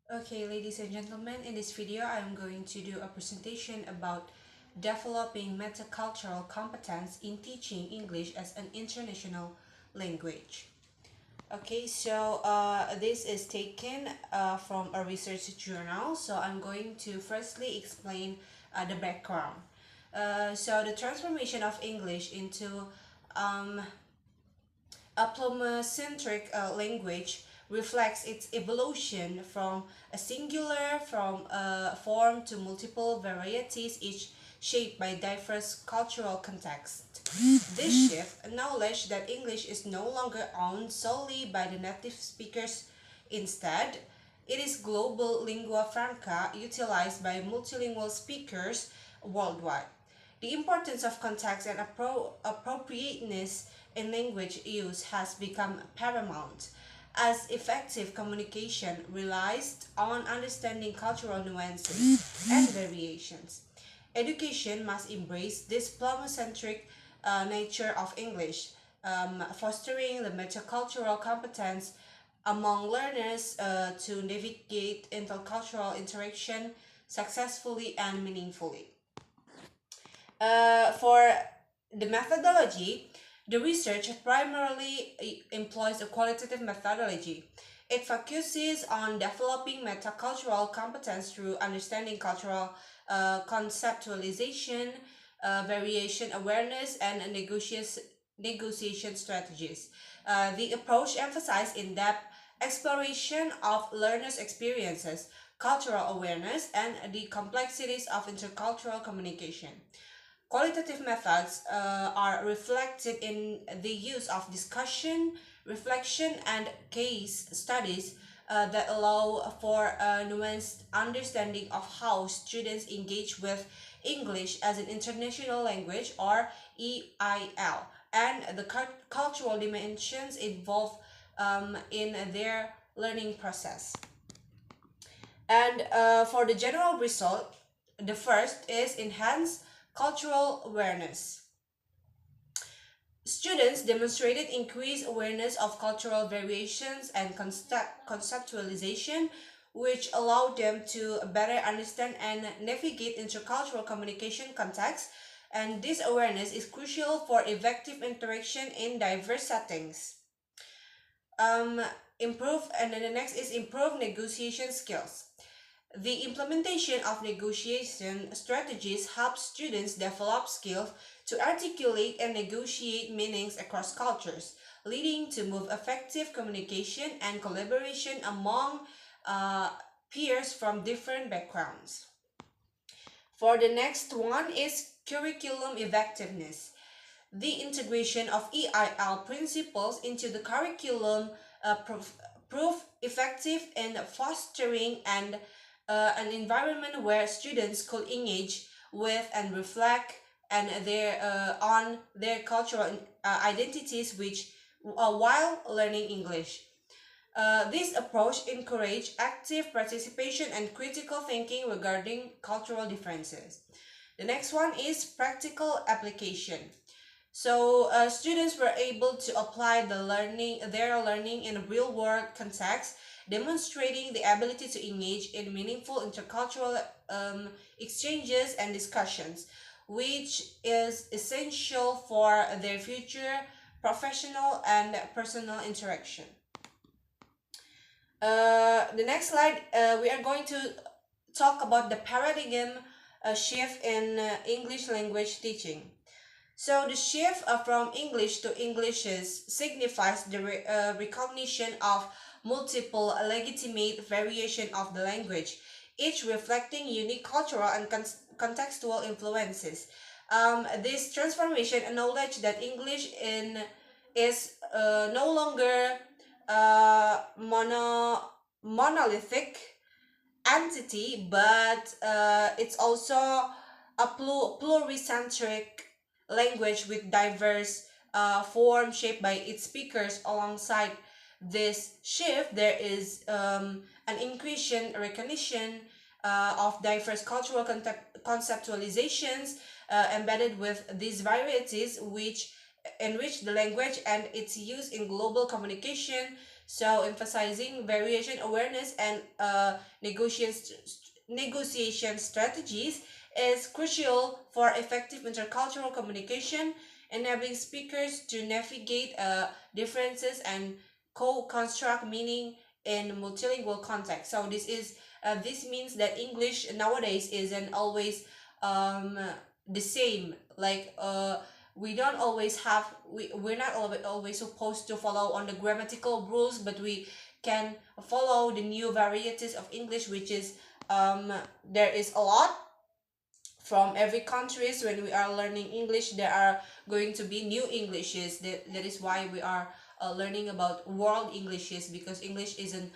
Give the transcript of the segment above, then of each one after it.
Okay, ladies and gentlemen, in this video I am going to do a presentation about developing metacultural competence in teaching English as an international language. Okay, so this is taken from a research journal, so I'm going to firstly explain the background. So the transformation of English into um, a plumber-centric language reflects its evolution from a singular form to multiple varieties, each shaped by diverse cultural contexts. This shift acknowledged that English is no longer owned solely by the native speakers. Instead, it is global lingua franca utilized by multilingual speakers worldwide. The importance of context and appropriateness in language use has become paramount, as effective communication relies on understanding cultural nuances and variations. Education must embrace this plumber-centric nature of English, fostering the metacultural competence among learners to navigate intercultural interaction successfully and meaningfully. For the methodology, the research primarily employs a qualitative methodology. It focuses on developing metacultural competence through understanding cultural conceptualization, variation awareness, and negotiation strategies. The approach emphasizes in-depth exploration of learners' experiences, cultural awareness, and the complexities of intercultural communication. Qualitative methods are reflected in the use of discussion, reflection, and case studies that allow for a nuanced understanding of how students engage with English as an international language or EIL and the cultural dimensions involved in their learning process. And for the general result, the first is enhance cultural awareness. Students demonstrated increased awareness of cultural variations and conceptualization, which allowed them to better understand and navigate intercultural communication contexts. And this awareness is crucial for effective interaction in diverse settings. Um, and then the next is improve negotiation skills. The implementation of negotiation strategies helps students develop skills to articulate and negotiate meanings across cultures, leading to more effective communication and collaboration among uh, peers from different backgrounds. For the next one is curriculum effectiveness. The integration of EIL principles into the curriculum prove effective in fostering an environment where students could engage with and reflect on their cultural identities while learning English. This approach encourages active participation and critical thinking regarding cultural differences. The next one is practical application. So students were able to apply their learning in a real-world context, demonstrating the ability to engage in meaningful intercultural exchanges and discussions, which is essential for their future professional and personal interaction. The next slide, we are going to talk about the paradigm shift in English language teaching. So the shift from English to Englishes signifies the recognition of multiple legitimate variation of the language, each reflecting unique cultural and contextual influences. This transformation acknowledges that English is no longer monolithic entity, but it's also a pluricentric language with diverse forms shaped by its speakers. Alongside this shift, there is an increasing recognition of diverse cultural conceptualizations embedded with these varieties, which enrich the language and its use in global communication. So emphasizing variation awareness and negotiation strategies is crucial for effective intercultural communication, enabling speakers to navigate differences and co-construct meaning in multilingual context. So this means that English nowadays isn't always um, the same. Like we don't always have we're not always supposed to follow on the grammatical rules, but we can follow the new varieties of English, which is there is a lot from every countries. When we are learning English, there are going to be new Englishes. That is why we are learning about world Englishes, because English isn't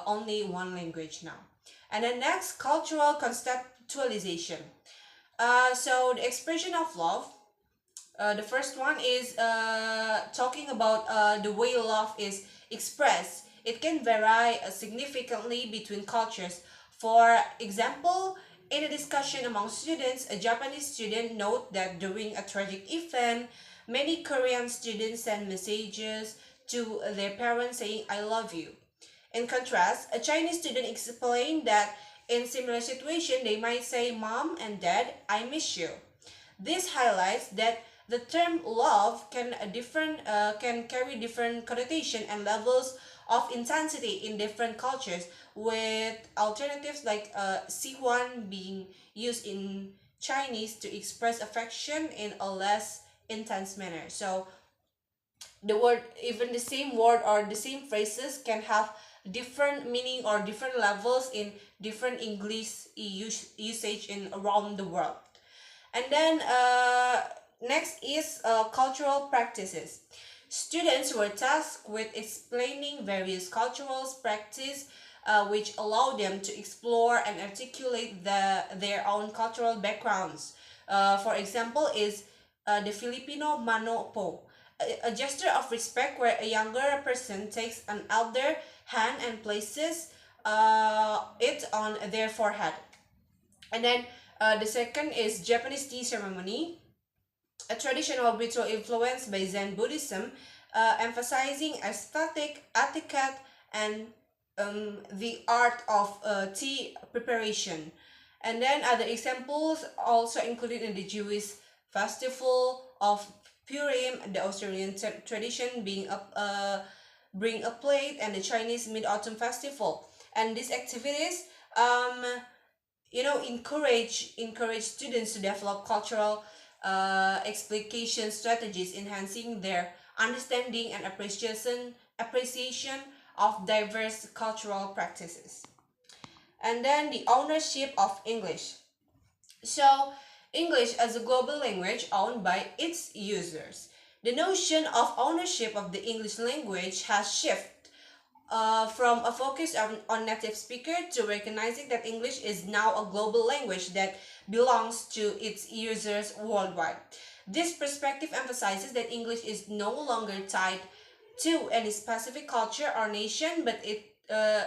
only one language now. And then next, cultural conceptualization. So the expression of love, the first one is talking about the way love is expressed. It can vary significantly between cultures. For example, in a discussion among students, a Japanese student noted that during a tragic event, many Korean students send messages to their parents saying, I love you. In contrast, a Chinese student explained that in similar situation, they might say, Mom and Dad, I miss you. This highlights that the term love can carry different connotation and levels of intensity in different cultures, with alternatives like Sihuan being used in Chinese to express affection in a less intense manner. So the word, even the same word or the same phrases can have different meaning or different levels in different English usage in around the world. And then next is cultural practices. Students were tasked with explaining various cultural practices which allow them to explore and articulate their own cultural backgrounds. For example, is the Filipino mano po, a gesture of respect where a younger person takes an elder hand and places it on their forehead. And then the second is Japanese tea ceremony, a traditional ritual influenced by Zen Buddhism, emphasizing aesthetic, etiquette, and the art of tea preparation. And then other examples also included in the Jewish festival of Purim, the Australian tradition being bring a plate, and the Chinese Mid-Autumn Festival. And these activities encourage students to develop cultural explication strategies, enhancing their understanding and appreciation of diverse cultural practices. And then the ownership of English. So English as a global language owned by its users. The notion of ownership of the English language has shifted from a focus on native speaker to recognizing that English is now a global language that belongs to its users worldwide. This perspective emphasizes that English is no longer tied to any specific culture or nation, but it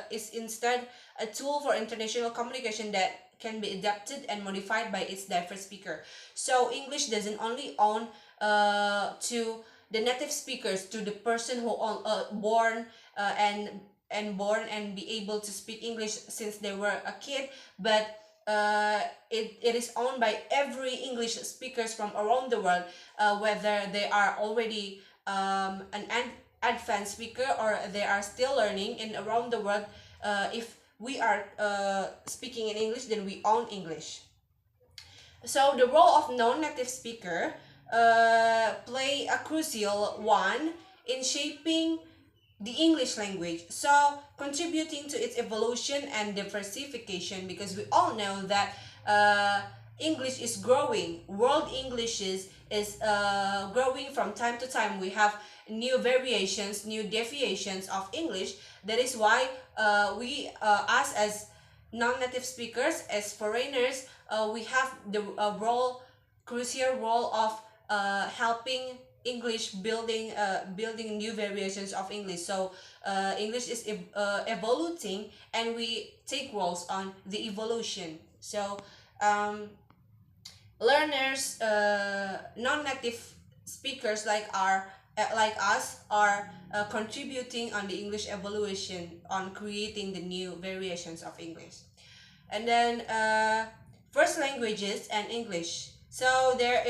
is instead a tool for international communication that can be adapted and modified by its diverse speaker. So English doesn't only own to the native speakers, to the person who born born and be able to speak English since they were a kid, but it is owned by every English speakers from around the world, whether they are already an advanced speaker or they are still learning in around the world. If we are speaking in English, then we own English. So the role of non-native speaker play a crucial one in shaping the English language, so contributing to its evolution and diversification, because we all know that English is growing. World English is growing from time to time. We have new variations, new deviations of English. That is why we, us as non-native speakers, as foreigners, we have the crucial role of helping English building new variations of English. So English is evolving, and we take roles on the evolution. So learners, non-native speakers like us are contributing on the English evolution on creating the new variations of English. And then first languages and English. So there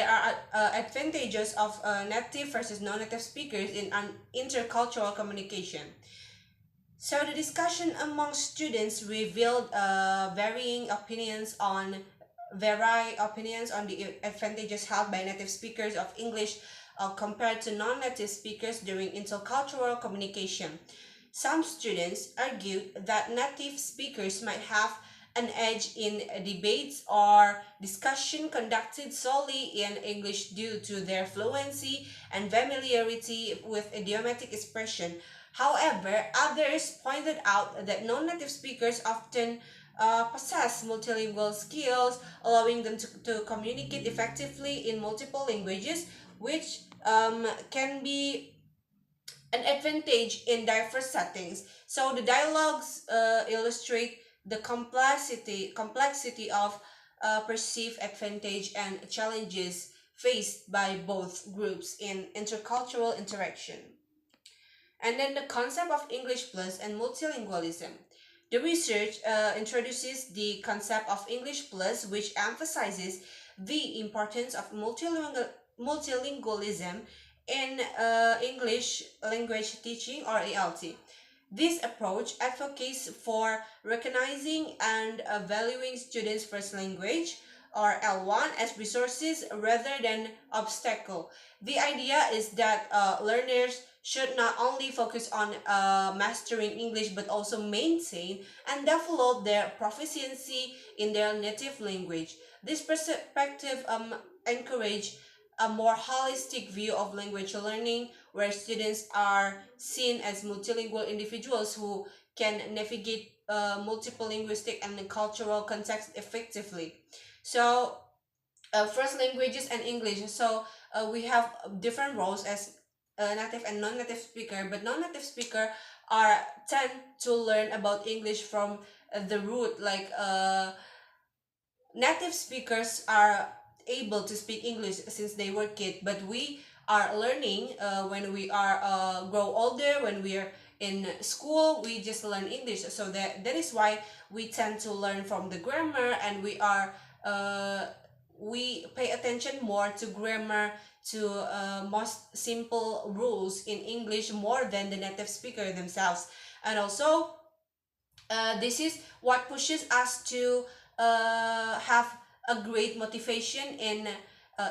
are advantages of native versus non-native speakers in an intercultural communication. So the discussion among students revealed varying opinions on the advantages held by native speakers of English compared to non-native speakers during intercultural communication. Some students argued that native speakers might have an edge in debates or discussion conducted solely in English due to their fluency and familiarity with idiomatic expression. However, others pointed out that non-native speakers often possess multilingual skills, allowing them to communicate effectively in multiple languages, which can be an advantage in diverse settings. So the dialogues illustrate the complexity of perceived advantage and challenges faced by both groups in intercultural interaction. And then the concept of English plus and multilingualism. The research introduces the concept of English plus, which emphasizes the importance of multilingualism in English language teaching or ELT. This approach advocates for recognizing and valuing students' first language or L1 as resources rather than obstacle. The idea is that learners should not only focus on mastering English but also maintain and develop their proficiency in their native language. This perspective encourage a more holistic view of language learning where students are seen as multilingual individuals who can navigate multiple linguistic and cultural contexts effectively. So first languages and English. So we have different roles as native and non-native speaker, but non-native speaker are tend to learn about English from the root. Like native speakers are able to speak English since they were kid, but we are learning when we are grow older, when we are in school, we just learn English. So that is why we tend to learn from the grammar, and we pay attention more to grammar, to most simple rules in English more than the native speaker themselves. And also this is what pushes us to have a great motivation in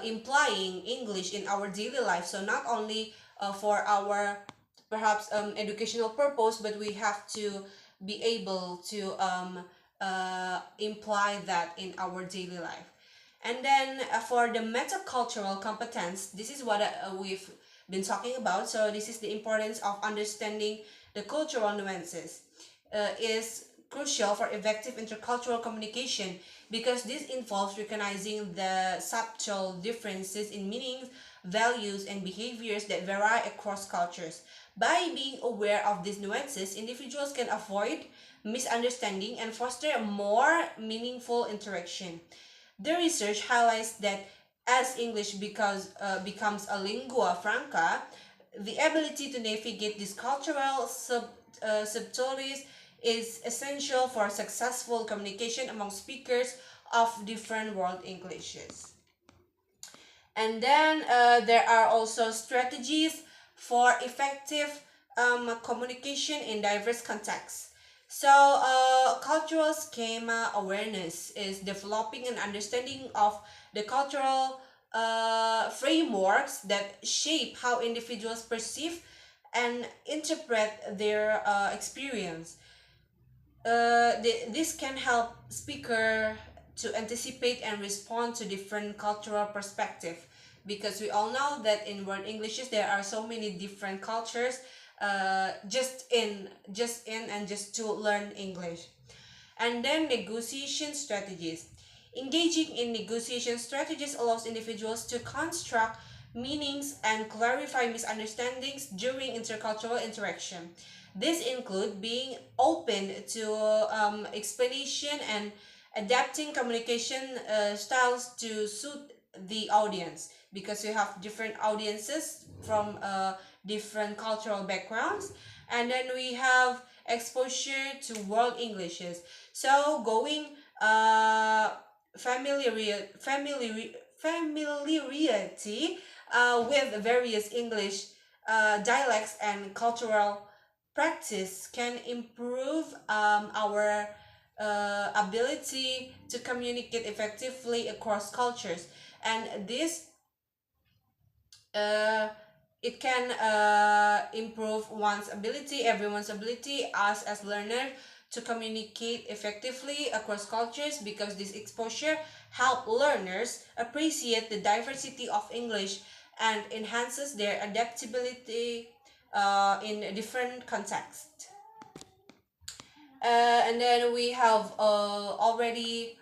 implying English in our daily life. So not only for our perhaps educational purpose, but we have to be able to imply that in our daily life. And then for the metacultural competence, this is what we've been talking about. So this is the importance of understanding the cultural nuances is crucial for effective intercultural communication because this involves recognizing the subtle differences in meanings, values, and behaviors that vary across cultures. By being aware of these nuances, individuals can avoid misunderstanding and foster a more meaningful interaction. The research highlights that as English becomes a lingua franca, the ability to navigate these cultural subtleties is essential for successful communication among speakers of different world Englishes. And then there are also strategies for effective communication in diverse contexts. So, cultural schema awareness is developing an understanding of the cultural frameworks that shape how individuals perceive and interpret their experience. This can help speaker to anticipate and respond to different cultural perspective because we all know that in world Englishes there are so many different cultures just to learn English. And then negotiation strategies. Engaging in negotiation strategies allows individuals to construct meanings and clarify misunderstandings during intercultural interaction. This include being open to explanation and adapting communication styles to suit the audience, because you have different audiences from different cultural backgrounds. And then we have exposure to world Englishes. So going familiarity with various English dialects and cultural practice can improve our ability to communicate effectively across cultures. And this uh, it can improve everyone's ability, us as learners, to communicate effectively across cultures, because this exposure help learners appreciate the diversity of English and enhances their adaptability in different contexts. And then we have already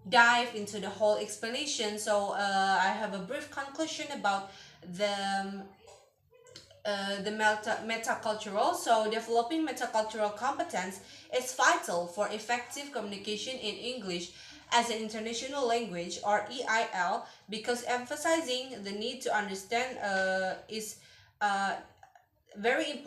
dive into the whole explanation. So I have a brief conclusion about the metacultural. So developing metacultural competence is vital for effective communication in English as an international language, or EIL, because emphasizing the need to understand is very important